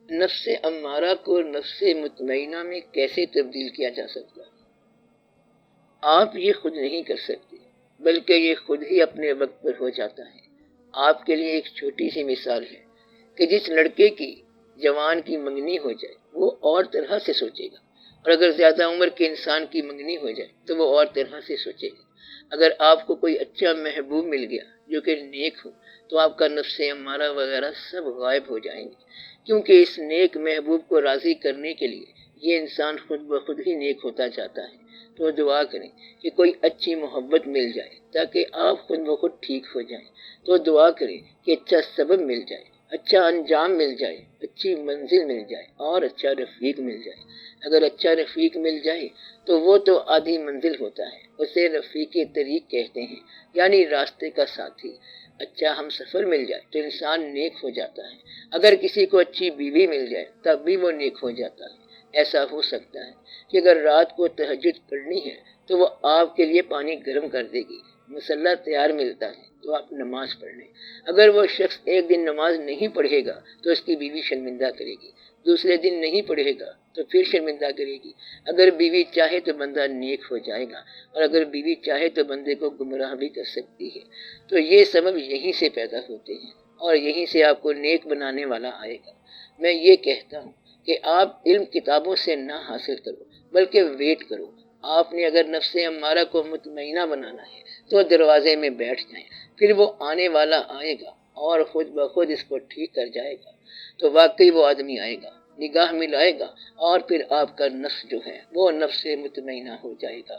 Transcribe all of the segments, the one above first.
نفس امارہ کو نفس مطمئنہ میں کیسے تبدیل کیا جا سکتا ہے؟ آپ یہ خود نہیں کر سکتے، بلکہ یہ خود ہی اپنے وقت پر ہو جاتا ہے۔ آپ کے لیے ایک چھوٹی سی مثال ہے کہ جس لڑکے کی جوان کی منگنی ہو جائے وہ اور طرح سے سوچے گا، اور اگر زیادہ عمر کے انسان کی منگنی ہو جائے تو وہ اور طرح سے سوچے گا۔ اگر آپ کو کوئی اچھا محبوب مل گیا جو کہ نیک ہو تو آپ کا نفس امارہ وغیرہ سب غائب ہو جائیں گے، کیونکہ اس نیک محبوب کو راضی کرنے کے لیے یہ انسان خود بخود ہی نیک ہوتا جاتا ہے۔ تو دعا کریں کہ کوئی اچھی محبت مل جائے تاکہ آپ خود بخود ٹھیک ہو جائیں۔ تو دعا کریں کہ اچھا سبب مل جائے، اچھا انجام مل جائے، اچھی منزل مل جائے اور اچھا رفیق مل جائے۔ اگر اچھا رفیق مل جائے تو وہ تو آدھی منزل ہوتا ہے، اسے رفیق طریق کہتے ہیں، یعنی راستے کا ساتھی۔ اچھا ہم سفر مل جائے تو انسان نیک ہو جاتا ہے۔ اگر کسی کو اچھی بیوی مل جائے تب بھی وہ نیک ہو جاتا ہے۔ ایسا ہو سکتا ہے کہ اگر رات کو تہجد پڑھنی ہے تو وہ آپ کے لیے پانی گرم کر دے گی، مصلی تیار ملتا ہے تو آپ نماز پڑھ لیں۔ اگر وہ شخص ایک دن نماز نہیں پڑھے گا تو اس کی بیوی شرمندہ کرے گی، دوسرے دن نہیں پڑھے گا تو پھر شرمندہ کرے گی۔ اگر بیوی چاہے تو بندہ نیک ہو جائے گا، اور اگر بیوی چاہے تو بندے کو گمراہ بھی کر سکتی ہے۔ تو یہ سبب یہیں سے پیدا ہوتے ہیں اور یہیں سے آپ کو نیک بنانے والا آئے گا۔ میں یہ کہتا ہوں کہ آپ علم کتابوں سے نہ حاصل کرو، بلکہ ویٹ کرو۔ آپ نے اگر نفس امارہ کو مطمئنہ بنانا ہے تو دروازے میں بیٹھ جائیں، پھر وہ آنے والا آئے گا اور خود بخود اس کو ٹھیک کر جائے گا۔ تو واقعی وہ آدمی آئے گا، نگاہ ملائے گا، اور پھر آپ کا نفس جو ہے وہ نفس مطمئنہ ہو جائے گا۔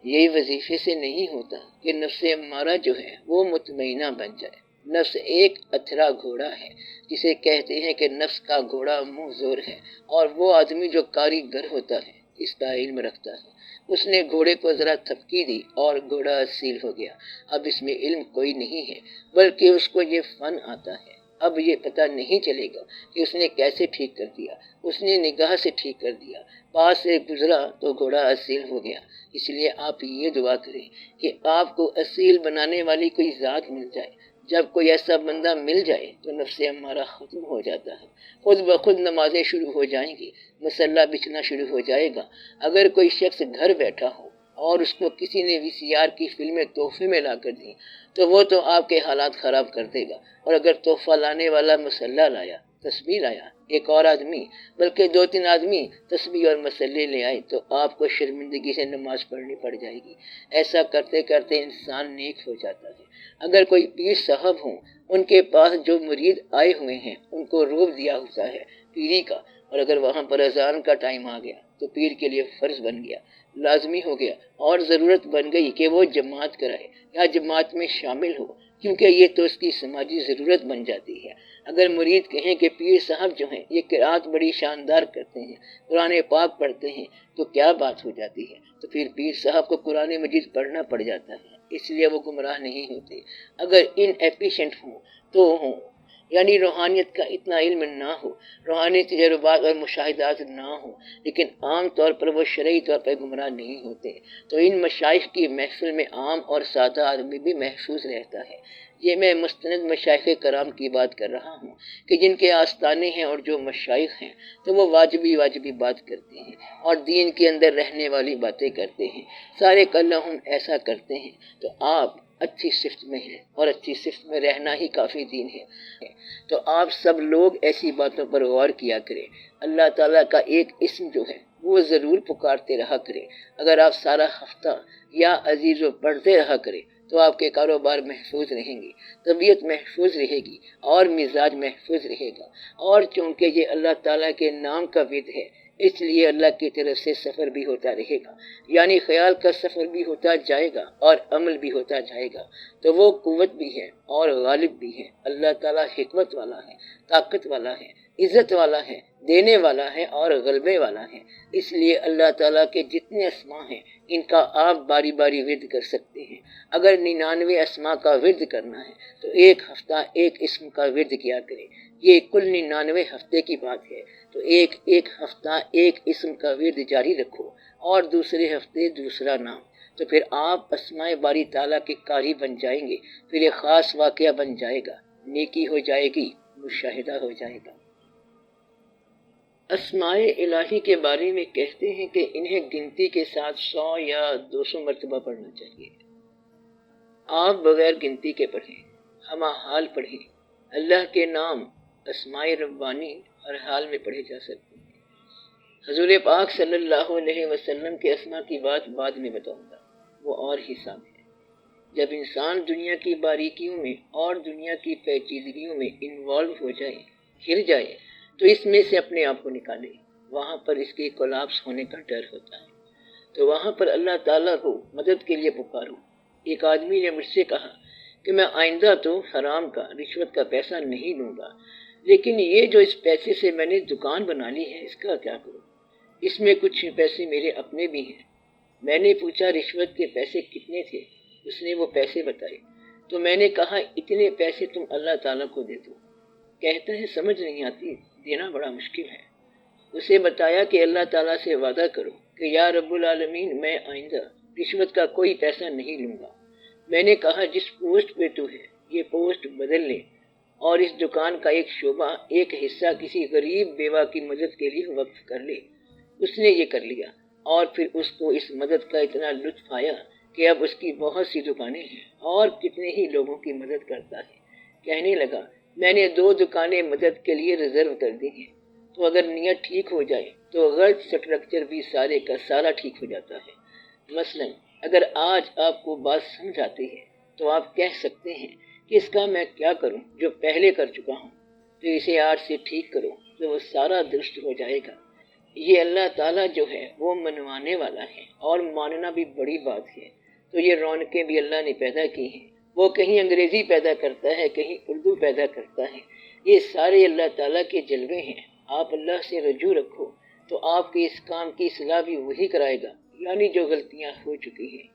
یہی وظیفے سے نہیں ہوتا کہ نفس امارہ جو ہے وہ مطمئنہ بن جائے۔ نفس ایک اتھرا گھوڑا ہے، جسے کہتے ہیں کہ نفس کا گھوڑا منہ زور ہے، اور وہ آدمی جو کاریگر ہوتا ہے اس کا علم رکھتا ہے۔ اس نے گھوڑے کو ذرا تھپکی دی اور گھوڑا اصیل ہو گیا۔ اب اس میں علم کوئی نہیں ہے، بلکہ اس کو یہ فن آتا ہے۔ اب یہ پتہ نہیں چلے گا کہ اس نے کیسے ٹھیک کر دیا۔ اس نے نگاہ سے ٹھیک کر دیا، پاس سے گزرا تو گھوڑا اصیل ہو گیا۔ اس لیے آپ یہ دعا کریں کہ آپ کو اصیل بنانے والی کوئی ذات مل جائے۔ جب کوئی ایسا بندہ مل جائے تو نفس امارہ ختم ہو جاتا ہے، خود بخود نمازیں شروع ہو جائیں گی، مصلی بچھنا شروع ہو جائے گا۔ اگر کوئی شخص گھر بیٹھا ہو اور اس کو کسی نے VCR کی فلمیں تحفے میں لا کر دیں تو وہ تو آپ کے حالات خراب کر دے گا، اور اگر تحفہ لانے والا مصلی لایا، تسبیح لایا، ایک اور آدمی بلکہ 2-3 آدمی تسبیح اور مصلی لے آئے تو آپ کو شرمندگی سے نماز پڑھنی پڑ جائے گی۔ ایسا کرتے کرتے انسان نیک ہو جاتا ہے۔ اگر کوئی پیر صاحب ہوں، ان کے پاس جو مرید آئے ہوئے ہیں ان کو روب دیا ہوتا ہے پیری کا، اور اگر وہاں پر اذان کا ٹائم آ گیا تو پیر کے لیے فرض بن گیا، لازمی ہو گیا، اور ضرورت بن گئی کہ وہ جماعت کرائے یا جماعت میں شامل ہو، کیونکہ یہ تو اس کی سماجی ضرورت بن جاتی ہے۔ اگر مرید کہیں کہ پیر صاحب جو ہیں یہ قرات بڑی شاندار کرتے ہیں، قرآن پاک پڑھتے ہیں، تو کیا بات ہو جاتی ہے؟ تو پھر پیر صاحب کو قرآن مجید پڑھنا پڑ جاتا ہے، اس لیے وہ گمراہ نہیں ہوتے۔ اگر ان ایفیشینٹ ہوں تو ہوں، یعنی روحانیت کا اتنا علم نہ ہو، روحانی تجربات اور مشاہدات نہ ہوں، لیکن عام طور پر وہ شرعی طور پر گمراہ نہیں ہوتے، تو ان مشائخ کی محفل میں عام اور سادہ آدمی بھی محفوظ رہتا ہے۔ یہ میں مستند مشائخ کرام کی بات کر رہا ہوں کہ جن کے آستانے ہیں اور جو مشائخ ہیں تو وہ واجبی بات کرتے ہیں اور دین کے اندر رہنے والی باتیں کرتے ہیں، سارے کلہم ایسا کرتے ہیں۔ تو آپ اچھی صفت میں ہیں اور اچھی صفت میں رہنا ہی کافی دین ہے۔ تو آپ سب لوگ ایسی باتوں پر غور کیا کریں۔ اللہ تعالیٰ کا ایک اسم جو ہے وہ ضرور پکارتے رہا کریں۔ اگر آپ سارا ہفتہ یا عزیزو پڑھتے رہا کریں تو آپ کے کاروبار محفوظ رہیں گے، طبیعت محفوظ رہے گی اور مزاج محفوظ رہے گا۔ اور چونکہ یہ اللہ تعالیٰ کے نام کا ود ہے، اس لیے اللہ کی طرف سے سفر بھی ہوتا رہے گا، یعنی خیال کا سفر بھی ہوتا جائے گا اور عمل بھی ہوتا جائے گا۔ تو وہ قوت بھی ہے اور غالب بھی ہے۔ اللہ تعالیٰ حکمت والا ہے، طاقت والا ہے، عزت والا ہے، دینے والا ہے اور غلبے والا ہے۔ اس لیے اللہ تعالیٰ کے جتنے اسماء ہیں ان کا آپ باری باری ورد کر سکتے ہیں۔ اگر 99 اسماء کا ورد کرنا ہے تو ایک ہفتہ ایک اسم کا ورد کیا کریں۔ یہ کل 99 ہفتے کی بات ہے، تو ایک ہفتہ ایک اسم کا ورد جاری رکھو اور دوسرے ہفتے دوسرا نام، تو پھر آپ اسماء باری تعالیٰ کے قاری بن جائیں گے۔ پھر ایک خاص واقعہ بن جائے گا، نیکی ہو جائے گی، مشاہدہ ہو جائے گا۔ اسماء الہی کے بارے میں کہتے ہیں کہ انہیں گنتی کے ساتھ 100 یا 200 مرتبہ پڑھنا چاہیے۔ آپ بغیر گنتی کے پڑھیں، ہمہ حال پڑھیں۔ اللہ کے نام اسماء ربانی ہر حال میں پڑھے جا سکتے ہیں۔ حضور پاک صلی اللہ علیہ وسلم کے اسماء کی بات بعد میں بتاؤں گا، وہ اور حساب ہے۔ جب انسان دنیا کی باریکیوں میں اور دنیا کی پیچیدگیوں میں انوالو ہو جائے، گھر جائے، تو اس میں سے اپنے آپ کو نکالے، وہاں پر اس کے کولاپس ہونے کا ڈر ہوتا ہے۔ تو وہاں پر اللہ تعالیٰ کو مدد کے لیے پکارو۔ ایک آدمی نے مجھ سے کہا کہ میں آئندہ تو حرام کا، رشوت کا پیسہ نہیں لوں گا، لیکن یہ جو اس پیسے سے میں نے دکان بنا لی ہے، اس کا کیا کروں؟ اس میں کچھ پیسے میرے اپنے بھی ہیں۔ میں نے پوچھا رشوت کے پیسے کتنے تھے؟ اس نے وہ پیسے بتائے۔ تو میں نے کہا اتنے پیسے تم اللہ تعالیٰ کو دے دو۔ کہتا ہے سمجھ نہیں آتی، دینا بڑا مشکل ہے۔ اسے بتایا کہ اللہ تعالیٰ سے وعدہ کرو کہ یا رب العالمین میں آئندہ رشوت کا کوئی پیسہ نہیں لوں گا۔ میں نے کہا جس پوسٹ پہ تو ہے یہ پوسٹ بدل لے اور اس دکان کا ایک شعبہ، ایک حصہ کسی غریب بیوہ کی مدد کے لیے وقف کر لے۔ اس نے یہ کر لیا اور پھر اس کو اس مدد کا اتنا لطف آیا کہ اب اس کی بہت سی دکانیں ہیں اور کتنے ہی لوگوں کی مدد کرتا ہے۔ کہنے لگا میں نے 2 دکانیں مدد کے لیے ریزرو کر دی ہیں، تو اگر نیت ٹھیک ہو جائے تو غلط سٹرکچر بھی سارے کا سارا ٹھیک ہو جاتا ہے۔ مثلا اگر آج آپ کو بات سمجھ آتی ہے تو آپ کہہ سکتے ہیں کہ اس کا میں کیا کروں جو پہلے کر چکا ہوں، تو اسے آج سے ٹھیک کرو تو وہ سارا درست ہو جائے گا۔ یہ اللہ تعالیٰ جو ہے وہ منوانے والا ہے، اور ماننا بھی بڑی بات ہے۔ تو یہ رونقیں بھی اللہ نے پیدا کی ہیں، وہ کہیں انگریزی پیدا کرتا ہے، کہیں اردو پیدا کرتا ہے، یہ سارے اللہ تعالیٰ کے جلوے ہیں۔ آپ اللہ سے رجوع رکھو تو آپ کے اس کام کی اصلاح بھی وہی کرائے گا، یعنی جو غلطیاں ہو چکی ہیں۔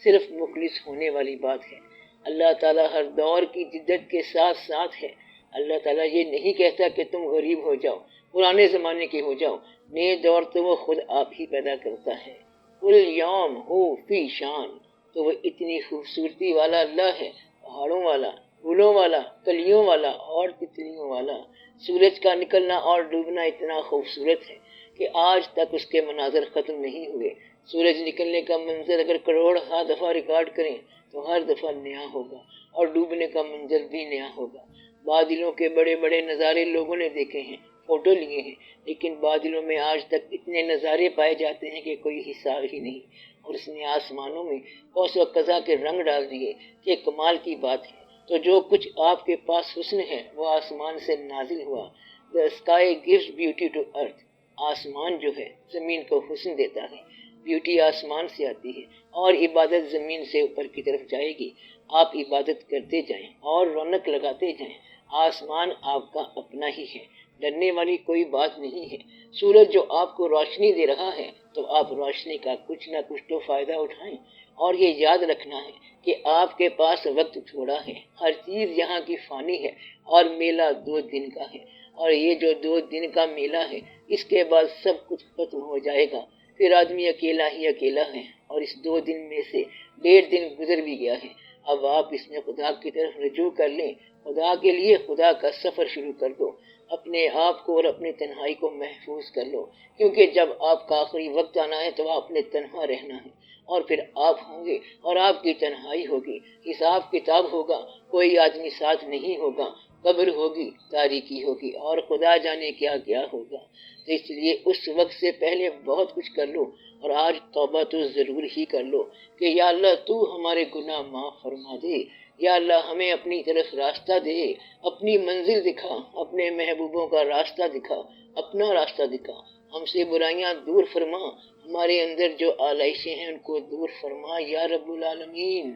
صرف مخلص ہونے والی بات ہے۔ اللہ تعالیٰ ہر دور کی جدت کے ساتھ ساتھ ہے۔ اللہ تعالیٰ یہ نہیں کہتا کہ تم غریب ہو جاؤ، پرانے زمانے کے ہو جاؤ، نئے دور تو وہ خود آپ ہی پیدا کرتا ہے۔ کل یوم ہو فی شان، تو وہ اتنی خوبصورتی والا اللہ ہے، پہاڑوں والا، پھولوں والا، کلیوں والا اور تتلیوں والا۔ سورج کا نکلنا اور ڈوبنا اتنا خوبصورت ہے کہ آج تک اس کے مناظر ختم نہیں ہوئے۔ سورج نکلنے کا منظر اگر کروڑ دفعہ ریکارڈ کریں تو ہر دفعہ نیا ہوگا، اور ڈوبنے کا منظر بھی نیا ہوگا۔ بادلوں کے بڑے بڑے نظارے لوگوں نے دیکھے ہیں، فوٹو لیے ہیں، لیکن بادلوں میں آج تک اتنے نظارے پائے جاتے ہیں کہ کوئی حساب ہی نہیں۔ اور اس نے آسمانوں میں قوس و قزح کے رنگ ڈال دیے کہ کمال کی بات ہے۔ تو جو کچھ آپ کے پاس حسن ہے وہ آسمان سے نازل ہوا۔ The sky gives beauty to earth. آسمان جو ہے زمین کو حسن دیتا ہے، بیوٹی آسمان سے آتی ہے، اور عبادت زمین سے اوپر کی طرف جائے گی۔ آپ عبادت کرتے جائیں اور رونق لگاتے جائیں۔ آسمان آپ کا اپنا ہی ہے، ڈرنے والی کوئی بات نہیں ہے۔ سورج جو آپ کو روشنی دے رہا ہے تو آپ روشنی کا کچھ نہ کچھ تو فائدہ اٹھائیں، اور یہ یاد رکھنا ہے کہ آپ کے پاس وقت تھوڑا ہے، ہر چیز یہاں کی فانی ہے، اور میلہ 2 دن کا ہے، اور یہ جو 2 دن کا میلہ ہے اس کے بعد سب کچھ ختم ہو جائے گا۔ پھر آدمی اکیلا ہی اکیلا ہے، اور اس 2 دن میں سے 1.5 دن گزر بھی گیا ہے۔ اب آپ اس میں خدا کی طرف رجوع کر لیں، خدا کے لیے خدا کا سفر شروع کر دو، اپنے آپ کو اور اپنی تنہائی کو محفوظ کر لو، کیونکہ جب آپ کا آخری وقت آنا ہے تو آپ نے تنہا رہنا ہے، اور پھر آپ ہوں گے اور آپ کی تنہائی ہوگی، حساب کتاب ہوگا، کوئی آدمی ساتھ نہیں ہوگا، قبر ہوگی، تاریکی ہوگی، اور خدا جانے کیا کیا ہوگا۔ تو اس لیے اس وقت سے پہلے بہت کچھ کر لو، اور آج توبہ تو ضرور ہی کر لو کہ یا اللہ تو ہمارے گناہ معاف فرما دے، یا اللہ ہمیں اپنی طرف راستہ دے، اپنی منزل دکھا، اپنے محبوبوں کا راستہ دکھا، اپنا راستہ دکھا، ہم سے برائیاں دور فرما، ہمارے اندر جو آلائشیں ہیں ان کو دور فرما یا رب العالمین،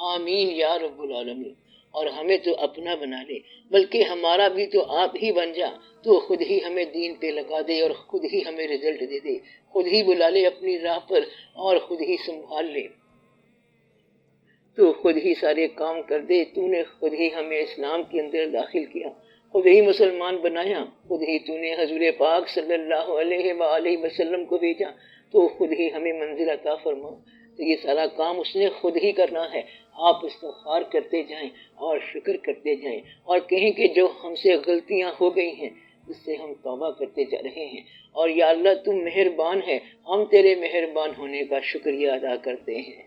آمین یا رب العالمین۔ اور ہمیں تو اپنا بنا لے، بلکہ ہمارا بھی تو آپ ہی بن جا، تو خود ہی ہمیں دین پہ لگا دے اور خود ہی ہمیں رزلٹ دے دے، خود ہی بلا لے اپنی راہ پر اور خود ہی سنبھال لے، تو خود ہی سارے کام کر دے۔ تو نے خود ہی ہمیں اسلام کے اندر داخل کیا، خود ہی مسلمان بنایا، خود ہی تو نے حضور پاک صلی اللہ علیہ وآلہ وسلم کو بھیجا، تو خود ہی ہمیں منزل عطا فرما۔ تو یہ سارا کام اس نے خود ہی کرنا ہے۔ آپ استغفار کرتے جائیں اور شکر کرتے جائیں، اور کہیں کہ جو ہم سے غلطیاں ہو گئی ہیں اس سے ہم توبہ کرتے جا رہے ہیں، اور یا اللہ تم مہربان ہے، ہم تیرے مہربان ہونے کا شکریہ ادا کرتے ہیں۔